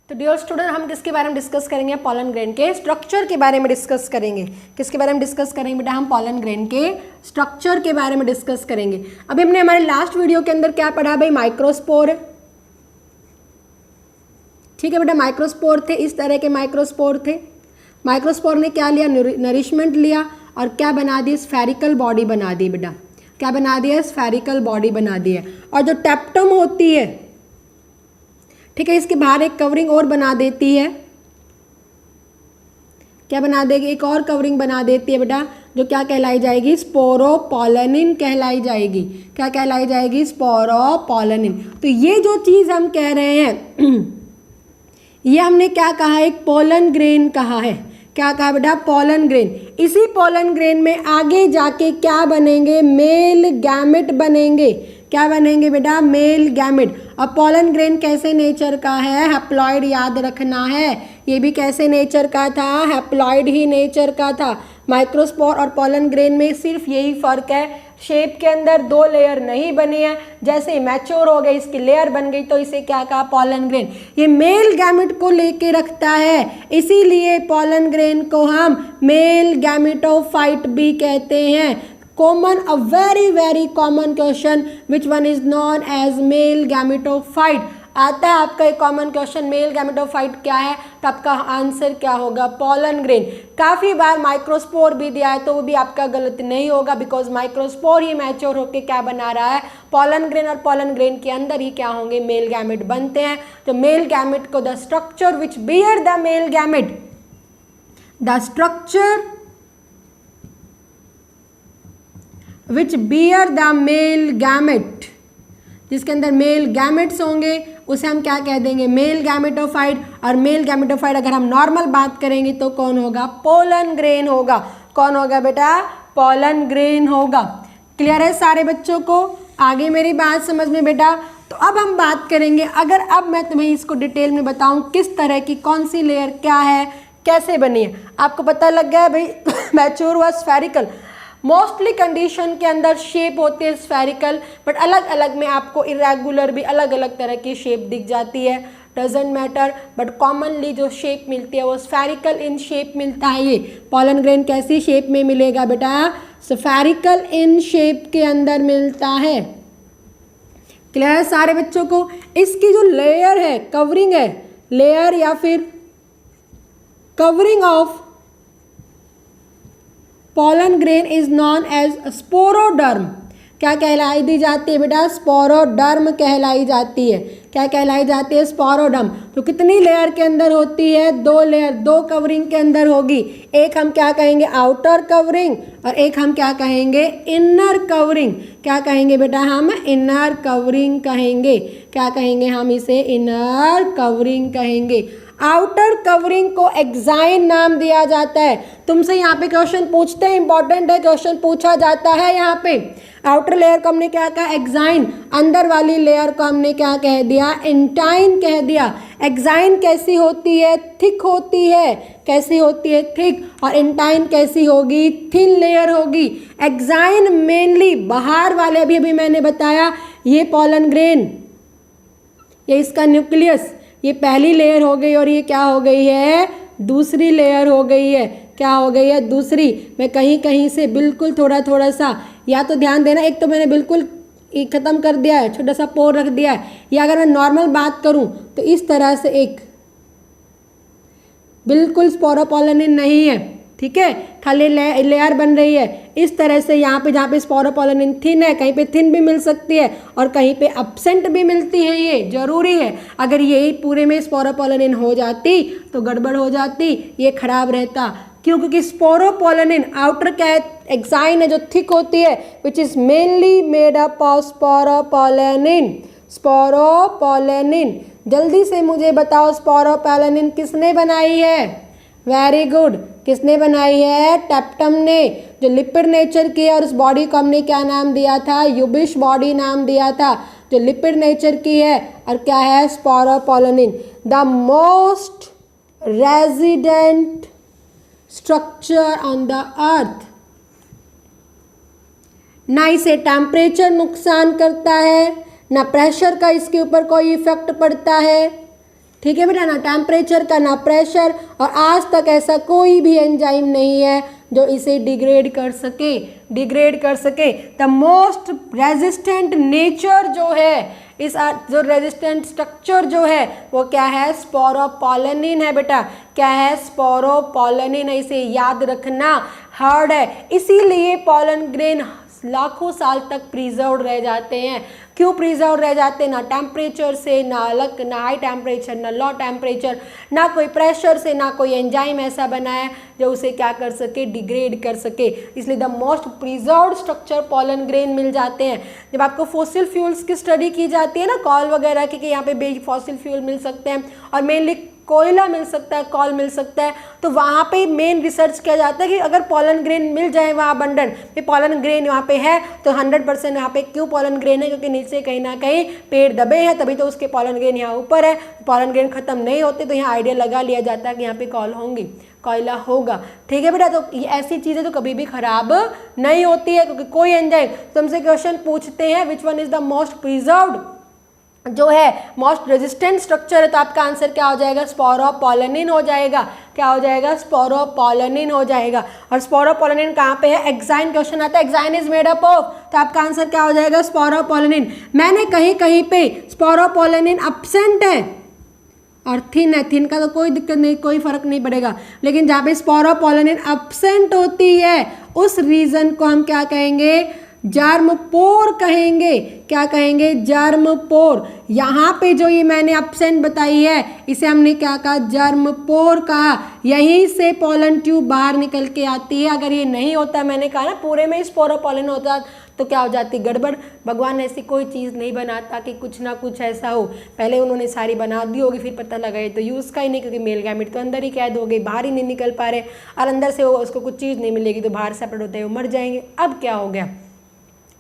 तो dear student, हम किसके बारे में डिस्कस करेंगे? पॉलन ग्रेन के स्ट्रक्चर के बारे में डिस्कस करेंगे। किसके बारे में डिस्कस करेंगे बेटा? हम पॉलन ग्रेन के स्ट्रक्चर के बारे में डिस्कस करेंगे। अभी हमने हमारे लास्ट वीडियो के अंदर क्या पढ़ा भाई? माइक्रोस्पोर। ठीक है बेटा, माइक्रोस्पोर थे, इस तरह के माइक्रोस्पोर थे। माइक्रोस्पोर ने क्या लिया? नरिशमेंट लिया और क्या बना दी? स्फेरिकल बॉडी बना दी बेटा। क्या बना दिया? स्फेरिकल बॉडी बना दी है। और जो टेप्टम होती है, ठीक है, इसके बाहर एक कवरिंग और बना देती है। क्या बना देगी? एक और कवरिंग बना देती है बेटा, जो क्या कहलाई जाएगी? स्पोरोपोलेनिन कहलाई जाएगी। क्या कहलाई जाएगी? स्पोरोपोलेनिन। तो ये जो चीज़ हम कह रहे हैं ये हमने क्या कहा? एक पोलन ग्रेन कहा है। क्या कहा बेटा? Pollen grain. इसी पोलन ग्रेन में आगे जाके क्या बनेंगे? मेल गैमेट बनेंगे। क्या बनेंगे बेटा? Male gamete. और पोलन ग्रेन कैसे नेचर का है? हैप्लॉइड, याद रखना है। ये भी कैसे नेचर का था? हैप्लॉइड ही नेचर का था। माइक्रोस्पोर और पोलन ग्रेन में सिर्फ यही फर्क है, शेप के अंदर दो लेयर नहीं बनी है। जैसे मैच्योर हो गई, इसकी लेयर बन गई, तो इसे क्या कहा? Pollen grain. ये मेल गैमेट को लेके रखता है, इसीलिए पोलन ग्रेन को हम मेल गैमेटोफाइट भी कहते हैं। Common, a very common question, which one is known as male gametophyte. आता है आपका एक कॉमन क्वेश्चन, मेल गैमेटोफाइट क्या है? तो आपका आंसर क्या होगा? Pollen grain. काफ़ी बार माइक्रोस्पोर भी दिया है, तो वो भी आपका गलत नहीं होगा, बिकॉज माइक्रोस्पोर ही मैच्योर होकर क्या बना रहा है? Pollen grain. और पोलन ग्रेन के अंदर ही क्या होंगे? मेल गैमेट बनते हैं। तो मेल गैमेट को the structure which bear the male gamete, the structure which bear the male gamete, जिसके अंदर मेल गैमेट्स होंगे, उसे हम क्या कह देंगे? Male gametophyte. और मेल गैमेटोफाइट अगर हम नॉर्मल बात करेंगे तो कौन होगा? पोलन ग्रेन होगा। कौन होगा बेटा? पोलन ग्रेन होगा। क्लियर है सारे बच्चों को? आगे मेरी बात समझ में बेटा? तो अब हम बात करेंगे, अगर अब मैं तुम्हें इसको डिटेल में बताऊं किस तरह की, कौन सी लेयर क्या है, कैसे बनी है, आपको पता लग गया है भाई। मैच्योर व स्फेरिकल। मोस्टली कंडीशन के अंदर शेप होती है स्फेरिकल, बट अलग अलग में आपको इरेगुलर भी अलग अलग तरह की शेप दिख जाती है, डजेंट मैटर, बट कॉमनली जो शेप मिलती है वो स्फेरिकल इन शेप मिलता है। ये पोलन ग्रेन कैसी शेप में मिलेगा बेटा? स्फेरिकल इन शेप के अंदर मिलता है। क्लियर है सारे बच्चों को? इसकी जो लेयर है, कवरिंग है, लेयर या फिर covering of pollen grain is known as sporoderm. क्या कहलाई दी जाती है बेटा? स्पोरोडर्म कहलाई जाती है। क्या कहलाई जाती है? स्पोरोडर्म। तो कितनी लेयर के अंदर होती है? दो लेयर, दो कवरिंग के अंदर होगी। एक हम क्या कहेंगे? आउटर कवरिंग, और एक हम क्या कहेंगे? Inner covering. क्या कहेंगे बेटा? हम इनर कवरिंग कहेंगे। क्या कहेंगे? हम इसे इनर कवरिंग कहेंगे। आउटर कवरिंग को एक्साइन नाम दिया जाता है। तुमसे यहाँ पे क्वेश्चन पूछते हैं, इंपॉर्टेंट है, क्वेश्चन पूछा जाता है यहाँ पे। आउटर लेयर को हमने क्या कहा? एक्साइन। अंदर वाली लेयर को हमने क्या कह दिया? इंटाइन कह दिया। एक्साइन कैसी होती है? थिक होती है। कैसी होती है? थिक। और इंटाइन कैसी होगी? थिन लेयर होगी। एक्साइन मेनली बाहर वाले, अभी अभी मैंने बताया, ये पोलन ग्रेन, ये इसका न्यूक्लियस, ये पहली लेयर हो गई, और ये क्या हो गई है? दूसरी लेयर हो गई है। क्या हो गई है? दूसरी। मैं कहीं कहीं से बिल्कुल थोड़ा थोड़ा सा, या तो ध्यान देना, एक तो मैंने बिल्कुल ख़त्म कर दिया है, छोटा सा पोर रख दिया है, या अगर मैं नॉर्मल बात करूं तो इस तरह से एक बिल्कुल स्पोरोपोलेनिन नहीं है, ठीक है, खाली लेयर बन रही है इस तरह से। यहाँ पे जहाँ पे स्पोरोपोलेनिन थिन है, कहीं पे थिन भी मिल सकती है और कहीं पे एब्सेंट भी मिलती है, ये जरूरी है। अगर यही पूरे में स्पोरोपोलेनिन हो जाती तो गड़बड़ हो जाती, ये खराब रहता। क्यों? क्योंकि स्पोरोपोलेनिन आउटर क्या है? एक्साइन है जो थिक होती है, which is mainly made up of sporopollenin. Sporopollenin, जल्दी से मुझे बताओ स्पोरोपोलेनिन किसने बनाई है? वेरी गुड, किसने बनाई है? टेप्टम ने, जो लिपिड नेचर की है, और उस बॉडी को हमने क्या नाम दिया था? यूबिश बॉडी नाम दिया था, जो लिपिड नेचर की है। और क्या है? Sporopollenin. The most resident structure on the earth. ना इसे टेम्परेचर नुकसान करता है, ना प्रेशर का इसके ऊपर कोई इफेक्ट पड़ता है, ठीक है बेटा, ना टेम्परेचर का ना प्रेशर, और आज तक ऐसा कोई भी एंजाइम नहीं है जो इसे डिग्रेड कर सके। द मोस्ट रेजिस्टेंट नेचर जो है, इस जो रेजिस्टेंट स्ट्रक्चर जो है वो क्या है, स्पोरोपोलेनिन है बेटा। क्या है, स्पोरोपोलेनिन है, इसे याद रखना हार्ड है। इसीलिए पोलन ग्रेन लाखों साल तक प्रिजर्व रह जाते हैं। क्यों प्रिजर्व रह जाते हैं? ना टेम्परेचर से, ना हाई टेम्परेचर, ना लो टेम्परेचर, ना कोई प्रेशर से, ना कोई एंजाइम ऐसा बना है जो उसे क्या कर सके, डिग्रेड कर सके। इसलिए the most preserve structure pollen grain मिल जाते हैं। जब आपको फॉसिल फ्यूल्स की स्टडी की जाती है ना, कॉल वगैरह की, कि यहाँ पे फॉसिल फ्यूल मिल सकते हैं और मेनली कोयला मिल सकता है, कॉल मिल सकता है, तो वहाँ पे मेन रिसर्च किया जाता है कि अगर पोलन ग्रेन मिल जाए वहाँ अबंडेंट, पोलन ग्रेन वहाँ पे है तो 100% यहाँ पे क्यों पोलन ग्रेन है, क्योंकि नीचे कहीं ना कहीं पेड़ दबे हैं, तभी तो उसके पोलन ग्रेन यहाँ ऊपर है। पोलन ग्रेन खत्म नहीं होते तो यहाँ आइडिया लगा लिया जाता है कि यहाँ पे कॉल होंगी, कोयला होगा। ठीक है बेटा, तो ये ऐसी चीज़ें तो कभी भी खराब नहीं होती है, क्योंकि कोई एंजाइम तुमसे क्वेश्चन पूछते हैं विच one is the most preserved, जो है मोस्ट रेजिस्टेंट स्ट्रक्चर है, तो आपका आंसर क्या हो जाएगा, स्पोरोपोलेनिन हो जाएगा। क्या हो जाएगा, स्पोरोपोलेनिन हो जाएगा। और स्पोरोपोलेनिन कहाँ पे है, एक्साइन क्वेश्चन आता है, exine is made up of, तो आपका आंसर क्या हो जाएगा, स्पोरोपोलेनिन। मैंने कहीं पे स्पोरोपोलेनिन एब्सेंट है और थिन है, थिन का तो कोई दिक्कत नहीं, कोई फर्क नहीं पड़ेगा, लेकिन जहाँ पे स्पोरोपोलेनिन एब्सेंट होती है उस रीजन को हम क्या कहेंगे, जर्म पोर कहेंगे। क्या कहेंगे, जर्म पोर। यहाँ पे जो ये मैंने एब्सेंट बताई है इसे हमने क्या कहा, जर्म पोर कहा। यहीं से पोलन ट्यूब बाहर निकल के आती है। अगर ये नहीं होता, मैंने कहा ना पूरे में स्पोरोपोलेन होता तो क्या हो जाती, गड़बड़। भगवान ऐसी कोई चीज़ नहीं बनाता कि कुछ ना कुछ ऐसा हो, पहले उन्होंने सारी बना दी होगी, फिर पता लगा ये तो यूज़ का ही नहीं, क्योंकि मेल गैमेट तो अंदर ही कैद हो गई, बाहर ही नहीं निकल पा रहे, और अंदर से वो उसको कुछ चीज़ नहीं मिलेगी तो बाहर सेपरेट होते हैं, वो मर जाएंगे। अब क्या हो गया,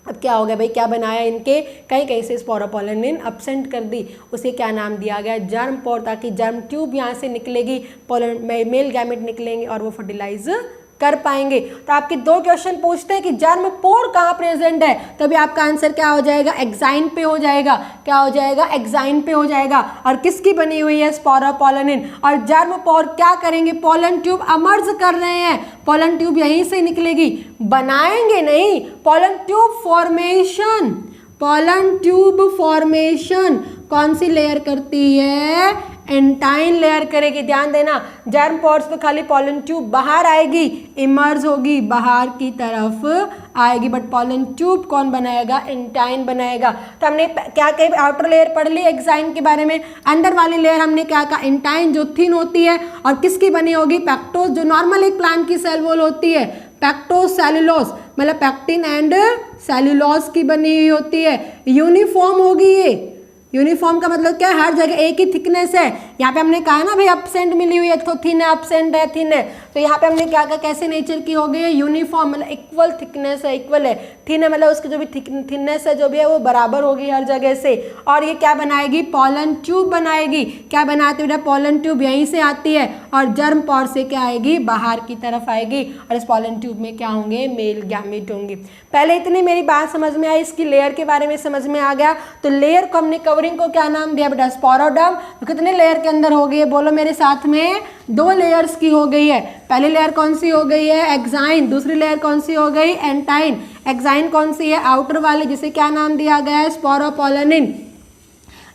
अब क्या हो गया भाई, क्या बनाया इनके, कहीं कहीं से स्पोरोपोलेनिन एब्सेंट कर दी, उसे क्या नाम दिया गया, जर्म पोर, ताकि जर्म ट्यूब यहाँ से निकलेगी, मेल गैमेट निकलेंगे और वो फर्टिलाइज कर पाएंगे। तो आपके दो क्वेश्चन पूछते हैं कि जर्म पोर कहाँ प्रेजेंट है, तभी आपका आंसर क्या हो जाएगा, एक्साइन पे हो जाएगा। क्या हो जाएगा, एक्साइन पे हो जाएगा। और किसकी बनी हुई है, स्पोरोपोलेनिन। और जर्म पोर क्या करेंगे, पोलन ट्यूब अमर्ज कर रहे हैं, पोलन ट्यूब यहीं से निकलेगी, बनाएंगे नहीं, pollen tube formation. Pollen tube formation कौन सी लेयर करती है, एंटाइन लेयर करेगी। ध्यान देना, जर्म पोर्स तो खाली पोलन ट्यूब बाहर आएगी, इमर्ज होगी, बाहर की तरफ आएगी, बट पोलन ट्यूब कौन बनाएगा, एंटाइन बनाएगा। तो हमने क्या कही, आउटर लेयर पढ़ ली एक्साइन के बारे में, अंदर वाली लेयर हमने क्या कहा, एंटाइन, जो थिन होती है और किसकी बनी होगी, पैक्टोस, जो नॉर्मल एक प्लांट की सेल वॉल होती है, पैक्टोस सेलुलोस, मतलब पैक्टिन एंड सेलुलोस की बनी हुई होती है। यूनिफॉर्म होगी ये, यूनिफॉर्म का मतलब क्या है, हर जगह एक ही थिकनेस है। यहाँ पे हमने कहा ना भाई एब्सेंट मिली हुई है, तो थिन है, एब्सेंट है, थिन है, तो यहाँ पे हमने क्या कहा, कैसे नेचर की हो गई है, यूनिफॉर्म, मतलब इक्वल थिकनेस है, इक्वल है। थिन है मतलब उसकी जो भी थिकनेस है जो भी है वो बराबर होगी हर जगह से। और ये क्या बनाएगी, पोलन ट्यूब बनाएगी। क्या बनाती है बेटा, पोलन ट्यूब यहीं से आती है और जर्म पोर से क्या आएगी, बाहर की तरफ आएगी, और इस पोलन ट्यूब में क्या होंगे, मेल गैमेट होंगे। पहले इतनी मेरी बात समझ में आई, इसकी लेयर के बारे में समझ में आ गया। तो लेयर को हमने कवरिंग को क्या नाम दिया बेटा, स्पोरोडर्म। तो कितने लेयर के अंदर हो गई है, बोलो मेरे साथ में, 2 लेयर्स की हो गई है। पहली लेयर कौन सी हो गई है, एक्साइन, दूसरी लेयर कौन सी हो गई, एंटाइन। एक्साइन कौन सी है, आउटर वाली, जिसे क्या नाम दिया गया है, स्पोरोपोलेनिन।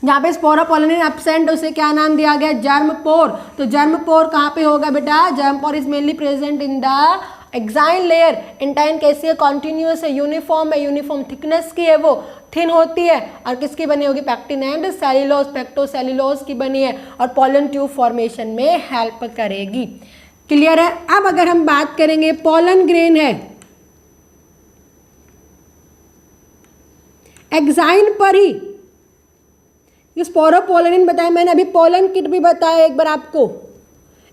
जहाँ पे स्पोरोपोलेनिन एब्सेंट उसे क्या नाम दिया गया, जर्म पोर। तो जर्म पोर कहाँ पे होगा बेटा, germ pour is mainly present in the exine layer. एंटाइन कैसी है, कॉन्टिन्यूस है, यूनिफॉर्म है, यूनिफॉर्म थिकनेस की है, वो थिन होती है, और किसकी बनी होगी, पैक्टिन एंड सेल्यूलोज, पेक्टोसेल्यूलोज की बनी है, और पोलन ट्यूब फॉर्मेशन में हेल्प करेगी। क्लियर है। अब अगर हम बात करेंगे, पोलन ग्रेन है एक्साइन पर ही, स्पोरोपोलेनिन बताया मैंने, अभी पोलन किट भी बताया एक बार आपको।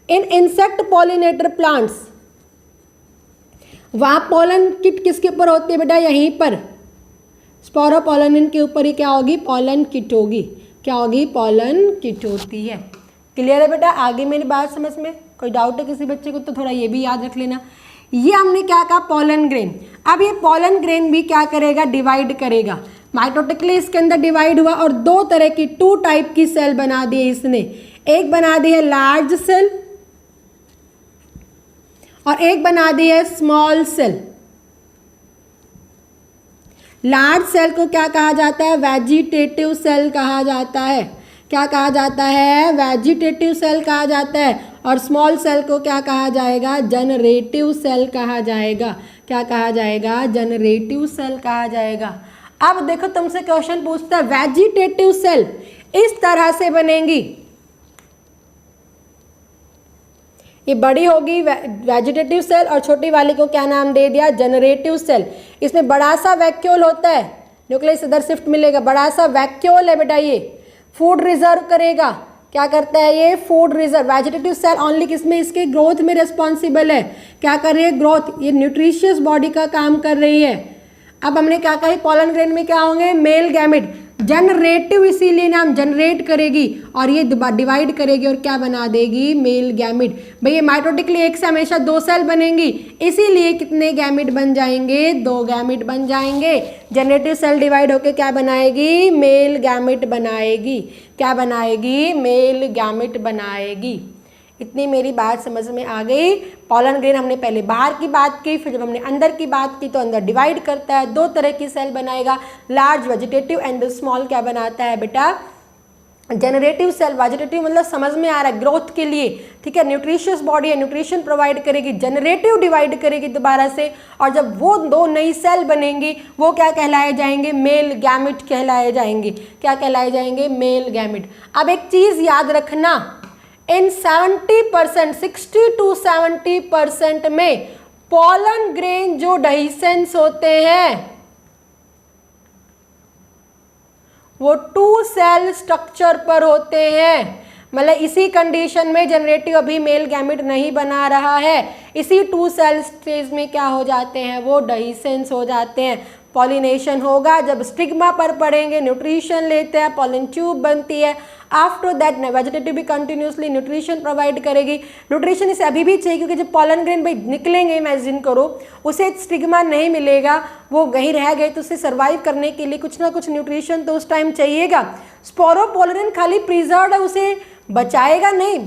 इन इंसेक्ट पॉलिनेटर प्लांट्स, वहां पोलन किट किसके ऊपर होती है बेटा, यहीं पर स्पोरोपोलेनिन के ऊपर ही क्या होगी, पोलन किट होगी। क्या होगी, पोलन किट होती है। क्लियर है बेटा, आगे मेरी बात समझ में कोई डाउट है किसी बच्चे को तो थोड़ा ये भी याद रख लेना। ये हमने क्या कहा, पोलन ग्रेन। अब ये पोलन ग्रेन भी क्या करेगा, डिवाइड करेगा, माइटोटिकली इसके अंदर डिवाइड हुआ और दो तरह की 2 टाइप की सेल बना दी इसने। एक बना दी है लार्ज सेल और एक बना दी है स्मॉल सेल। लार्ज सेल को क्या कहा जाता है? वेजिटेटिव सेल कहा जाता है। क्या कहा जाता है? वेजिटेटिव सेल कहा जाता है। और स्मॉल सेल को क्या कहा जाएगा? जनरेटिव सेल कहा जाएगा। क्या कहा जाएगा? जनरेटिव सेल कहा जाएगा। अब देखो तुमसे क्वेश्चन पूछता है वेजिटेटिव सेल इस तरह से बनेंगी, ये बड़ी होगी वेजिटेटिव सेल और छोटी वाली को क्या नाम दे दिया? Generative cell. इसमें बड़ा सा वैक्यूल होता है, न्यूक्लियस इधर शिफ्ट मिलेगा, बड़ा सा वैक्यूल है बेटा, ये फूड रिजर्व करेगा। क्या करता है ये? Food reserve. Vegetative cell only किसमें? इसके ग्रोथ में रिस्पॉन्सिबल है। क्या कर रही है? ग्रोथ। ये न्यूट्रिशियस बॉडी का काम कर रही है। अब हमने क्या कहा? पॉलन ग्रेन में क्या होंगे? Male gamete. जनरेटिव इसीलिए नाम, जनरेट करेगी और ये डिवाइड करेगी और क्या बना देगी? Male gamete. भैया माइटोटिकली एक से हमेशा 2 सेल बनेंगी, इसीलिए कितने गैमेट बन जाएंगे? 2 गैमेट बन जाएंगे। जनरेटिव सेल डिवाइड होकर क्या बनाएगी? मेल गैमेट बनाएगी। क्या बनाएगी? मेल गैमेट बनाएगी। इतनी मेरी बात समझ में आ गई। पॉलन ग्रेन हमने पहले बाहर की बात की, फिर जब हमने अंदर की बात की तो अंदर डिवाइड करता है, 2 तरह की सेल बनाएगा, लार्ज वेजिटेटिव एंड स्मॉल क्या बनाता है बेटा? Generative cell. वेजिटेटिव मतलब समझ में आ रहा है, ग्रोथ के लिए, ठीक है, न्यूट्रिशियस बॉडी है, न्यूट्रिशन प्रोवाइड करेगी। जनरेटिव डिवाइड करेगी दोबारा से, और जब वो 2 नई सेल बनेंगी वो क्या कहलाए जाएंगे? मेल गैमेट कहलाए जाएंगे। क्या कहलाए जाएंगे? Male gamete. अब एक चीज याद रखना, इन 70%, 60 to 70% में पॉलन ग्रेन जो डेhiscence होते हैं वो 2 सेल स्ट्रक्चर पर होते हैं। मतलब इसी कंडीशन में जनरेटिव अभी मेल गैमेट नहीं बना रहा है, इसी 2 सेल स्टेज में क्या हो जाते हैं? वो डेhiscence हो जाते हैं। पॉलिनेशन होगा, जब स्टिग्मा पर पड़ेंगे, न्यूट्रिशन लेते हैं, पॉलन ट्यूब बनती है। आफ्टर दैट वेजिटेटिव भी कंटिन्यूसली न्यूट्रिशन प्रोवाइड करेगी। न्यूट्रिशन इसे अभी भी चाहिए, क्योंकि जब पॉलन ग्रेन भाई निकलेंगे, इमेजिन करो, उसे स्टिग्मा नहीं मिलेगा, वो वहीं रह गए, तो उसे सर्वाइव करने के लिए कुछ ना कुछ न्यूट्रिशन तो उस टाइम चाहिएगा। स्पोरोपोलिन खाली प्रिजर्व है, उसे बचाएगा नहीं,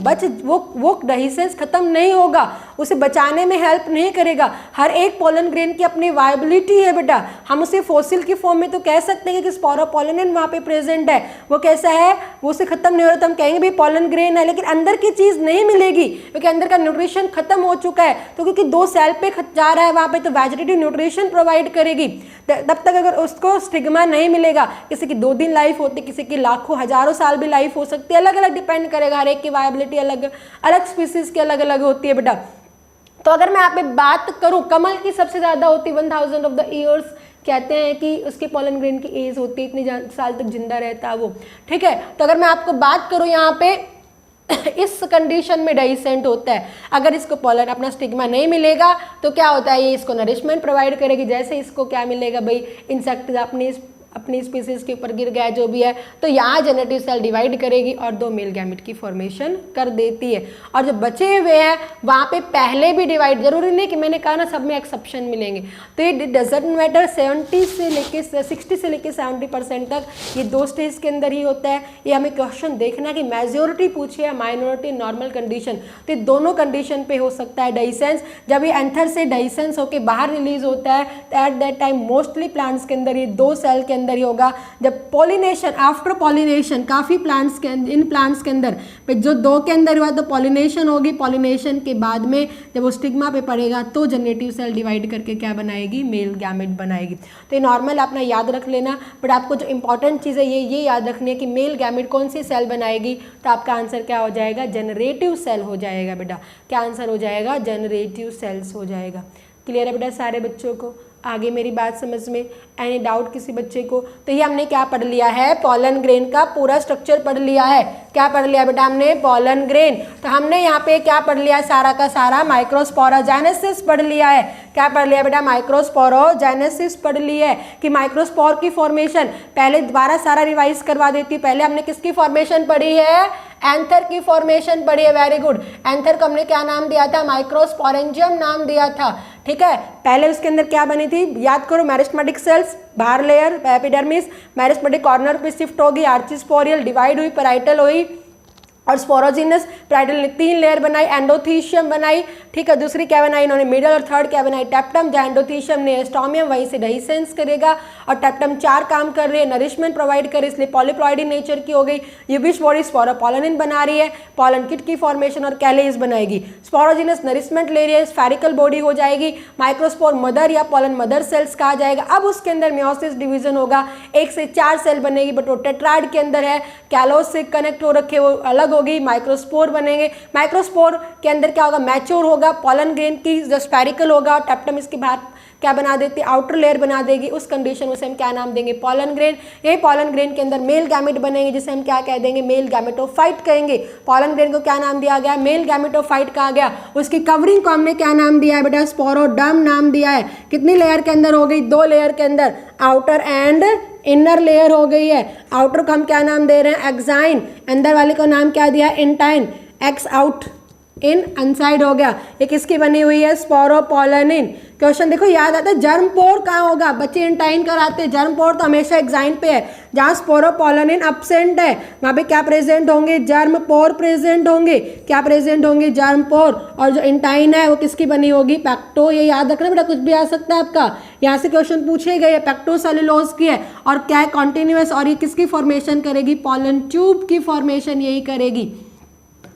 वो डेhiscence खत्म नहीं होगा, उसे बचाने में हेल्प नहीं करेगा। हर एक पॉलन ग्रेन की अपनी वायबिलिटी है बेटा। हम उसे फॉसिल की फॉर्म में तो कह सकते हैं कि स्पोरोपोलिन वहाँ पे प्रेजेंट है, वो कैसा है? वो उसे खत्म नहीं हो रहा, तो हम कहेंगे भाई पॉलन ग्रेन है, लेकिन अंदर की चीज़ नहीं मिलेगी, क्योंकि अंदर का न्यूट्रिशन खत्म हो चुका है। तो क्योंकि 2 सेल पे जा रहा है वहाँ पे, तो वेजिटेटिव न्यूट्रिशन प्रोवाइड करेगी। तब तक अगर उसको स्टिग्मा नहीं मिलेगा, किसी की 2 दिन लाइफ होती, किसी की लाखों हजारों साल भी लाइफ हो सकती है, अलग अलग डिपेंड करेगा, हर एक की वायबिलिटी अलग अलग, स्पीसीज की अलग अलग होती है बेटा। तो अगर मैं यहाँ पे बात करूँ, कमल की सबसे ज़्यादा होती 1000 ऑफ द ईयर्स, कहते हैं कि उसके पॉलन ग्रेन की एज होती है, इतनी साल तक जिंदा रहता है वो, ठीक है। तो अगर मैं आपको बात करूँ यहाँ पे इस कंडीशन में डेhiscent होता है, अगर इसको पॉलन अपना स्टिग्मा नहीं मिलेगा तो क्या होता है? ये इसको नरिशमेंट प्रोवाइड करेगी। जैसे इसको क्या मिलेगा भाई? इंसेक्ट अपनी स्पीसीज के ऊपर गिर गया जो भी है, तो यहाँ जनरेटिव सेल डिवाइड करेगी और 2 मेल गैमेट की फॉर्मेशन कर देती है। और जो बचे हुए हैं वहाँ पे पहले भी डिवाइड, जरूरी नहीं कि मैंने कहा ना सब में एक्सेप्शन मिलेंगे, तो ये डजंट मैटर, 60 से लेके 70% तक ये 2 स्टेज के अंदर ही होता है। ये हमें क्वेश्चन देखना है कि मेजोरिटी पूछे या माइनॉरिटी, नॉर्मल कंडीशन, तो ये दोनों कंडीशन पे हो सकता है डेhiscence। जब ये एंथर से डेhiscence होकर बाहर रिलीज होता है, तो at that time mostly plants के अंदर ये 2 सेल के अंदर ही होगा। जब पॉलिनेशन, आफ्टर पॉलिनेशन, काफ़ी प्लांट्स के इन प्लांट्स के अंदर जो 2 के अंदर हुआ तो पॉलिनेशन होगी, पॉलिनेशन के बाद में जब वो स्टिग्मा पे पड़ेगा तो जनरेटिव सेल डिवाइड करके क्या बनाएगी? मेल गैमेट बनाएगी। तो ये नॉर्मल अपना याद रख लेना, बट आपको जो इंपॉर्टेंट चीज़ है ये याद रखनी है कि मेल गैमेट कौन सी सेल बनाएगी, तो आपका आंसर क्या हो जाएगा? जनरेटिव सेल हो जाएगा बेटा। क्या आंसर हो जाएगा? जनरेटिव सेल्स हो जाएगा। क्लियर है बेटा सारे बच्चों को? आगे मेरी बात समझ में? एनी डाउट किसी बच्चे को? तो ये हमने क्या पढ़ लिया है? पॉलन ग्रेन का पूरा स्ट्रक्चर पढ़ लिया है। क्या पढ़ लिया बेटा हमने? Pollen grain. तो हमने यहाँ पे क्या पढ़ लिया? सारा का सारा माइक्रोस्पोरोजेनेसिस पढ़ लिया है। क्या पढ़ लिया बेटा? माइक्रोस्पोरोजेनेसिस पढ़ ली है कि माइक्रोस्पोर की फॉर्मेशन। पहले दोबारा सारा रिवाइज करवा देती हूँ। पहले हमने किसकी फॉर्मेशन पढ़ी है? एंथर की फॉर्मेशन पढ़ी है। Very good. एंथर को हमने क्या नाम दिया था? माइक्रोस्पोरेंजियम नाम दिया था, ठीक है। पहले उसके अंदर क्या बनी थी, याद करो, मेरिस्टेमेटिक सेल्स, बाहर लेयर एपिडर्मिस, मेरिस्टेमेटिक कॉर्नर पे शिफ्ट होगी, आर्चिस्पोरियल डिवाइड हुई, पैराइटल हुई और स्पोरोजिनस, पैराइटल ने 3 लेयर बनाई, एंडोथीशियम बनाई, ठीक है। दूसरी क्या बनाई इन्होंने, मिडल और थर्ड क्या बनाई, टेप्टम, जहाँ एंडोथीशियम ने एस्टोमियम, वहीं से डेहिसेंस करेगा और टेप्टम 4 काम कर रही है, नरिशमेंट प्रोवाइड करे, इसलिए पॉलीप्लॉइडी नेचर की हो गई। यूबिश बॉडी स्पोरोपोलिन बना रही है, पॉलन किट की फॉर्मेशन और कैलेज बनाएगी। स्पोरोजिनस नरिशमेंट ले रही है, स्फेरिकल बॉडी हो जाएगी, माइक्रोस्पोर मदर या पॉलन मदर सेल्स कहा जाएगा। अब उसके अंदर मियोसिस डिवीजन होगा, 1 से 4 सेल बनेगी, बट वो टेट्राइड के अंदर है, कैलोज से कनेक्ट हो रखे, वो अलग होगी, माइक्रोस्पोर बनेंगे। माइक्रोस्पोर के अंदर क्या होगा, मैच्योर होगा, पॉलन ग्रेन की जो स्फेरिकल होगा, टेप्टम इसके बाहर क्या बना देती है, आउटर लेयर बना देगी। उस कंडीशन में से हम क्या नाम देंगे, पॉलन ग्रेन। ये पॉलन ग्रेन के अंदर मेल गैमेट बनेंगे, जिसे हम क्या कह देंगे, मेल गैमेटोफाइट कहेंगे। पॉलन ग्रेन को क्या नाम दिया गया, मेल गैमेटोफाइट कहा गया। उसकी कवरिंग को हमने क्या नाम दिया है बेटा, स्पोरोडर्म नाम दिया है। कितनी लेयर के अंदर हो गई, 2 लेयर के अंदर, आउटर एंड इनर लेयर हो गई है। आउटर को हम क्या नाम दे रहे हैं, एक्साइन, अंदर वाले को नाम क्या दिया, intine, x out in onside हो गया। ये किसकी बनी हुई है, स्पोरोपोलिन। क्वेश्चन देखो याद आता है, जर्म पोर कहाँ होगा, बच्चे इंटाइन कराते हैं, जर्म पोर तो हमेशा एक्साइन पे है। जहाँ स्पोरोपोलिन एब्सेंट है वहाँ पे क्या प्रेजेंट होंगे, जर्म पोर प्रेजेंट होंगे। क्या प्रेजेंट होंगे, जर्म पोर। और जो इंटाइन है वो किसकी बनी होगी, पैक्टो। ये याद रखना बेटा, कुछ भी आ सकता है आपका, यहाँ से क्वेश्चन पूछे गए, पैक्टो सेलुलोज की है और क्या है, कॉन्टिन्यूअस। और ये किसकी फॉर्मेशन करेगी, पॉलन ट्यूब की फॉर्मेशन यही करेगी।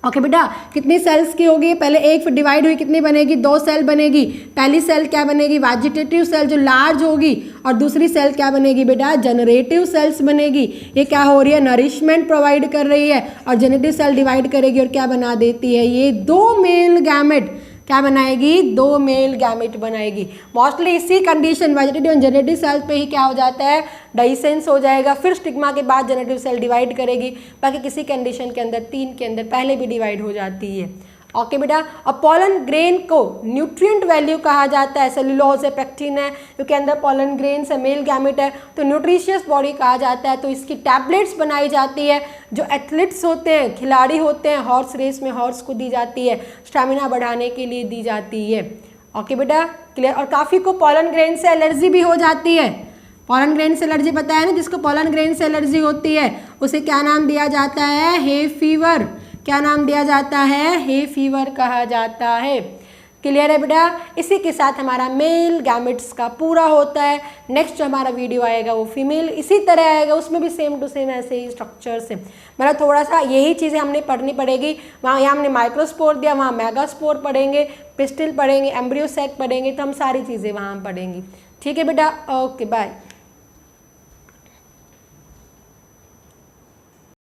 ओके बेटा, कितनी सेल्स की होगी, पहले एक फिर डिवाइड हुई, कितनी बनेगी, 2 सेल बनेगी। पहली सेल क्या बनेगी, वेजिटेटिव सेल जो लार्ज होगी, और दूसरी सेल क्या बनेगी बेटा, जनरेटिव सेल्स बनेगी। ये क्या हो रही है, नरिशमेंट प्रोवाइड कर रही है और जेनेटिव सेल डिवाइड करेगी और क्या बना देती है, ये 2 मेल गैमेट। क्या बनाएगी, 2 मेल गैमेट बनाएगी। मोस्टली इसी condition vegetative and generative cell पे ही क्या हो जाता है, डाइसेंस हो जाएगा। फिर स्टिग्मा के बाद जेनेटिव सेल डिवाइड करेगी, बाकी किसी कंडीशन के अंदर 3 के अंदर पहले भी डिवाइड हो जाती है। ओके बेटा, और पॉलन ग्रेन को न्यूट्रिएंट वैल्यू कहा जाता है, सेलुलोज है, पेक्टिन है, क्योंकि अंदर पॉलन ग्रेन से मेल गैमेट है, तो न्यूट्रिशियस बॉडी कहा जाता है। तो इसकी टैबलेट्स बनाई जाती है, जो एथलीट्स होते हैं, खिलाड़ी होते हैं, हॉर्स रेस में हॉर्स को दी जाती है, स्टेमिना बढ़ाने के लिए दी जाती है। ओके बेटा, क्लियर। और काफ़ी को पॉलन ग्रेन से एलर्जी भी हो जाती है। पॉलन ग्रेन से एलर्जी पता है ना, जिसको पॉलन ग्रेन से एलर्जी होती है उसे क्या नाम दिया जाता है, हे फीवर। क्या नाम दिया जाता है, हे फीवर कहा जाता है। क्लियर है बेटा। इसी के साथ हमारा मेल गैमेट्स का पूरा होता है। नेक्स्ट जो हमारा वीडियो आएगा वो फीमेल इसी तरह आएगा, उसमें भी सेम टू सेम ऐसे ही स्ट्रक्चर से, मतलब थोड़ा सा यही चीज़ें हमने पढ़नी पड़ेगी। वहाँ यहाँ हमने माइक्रोस्पोर दिया, वहाँ मेगास्पोर पढ़ेंगे, पिस्टिल पढ़ेंगे, एम्ब्रियो सेक पढ़ेंगे, तो हम सारी चीज़ें वहाँ पढ़ेंगे। ठीक है बेटा, ओके बाय।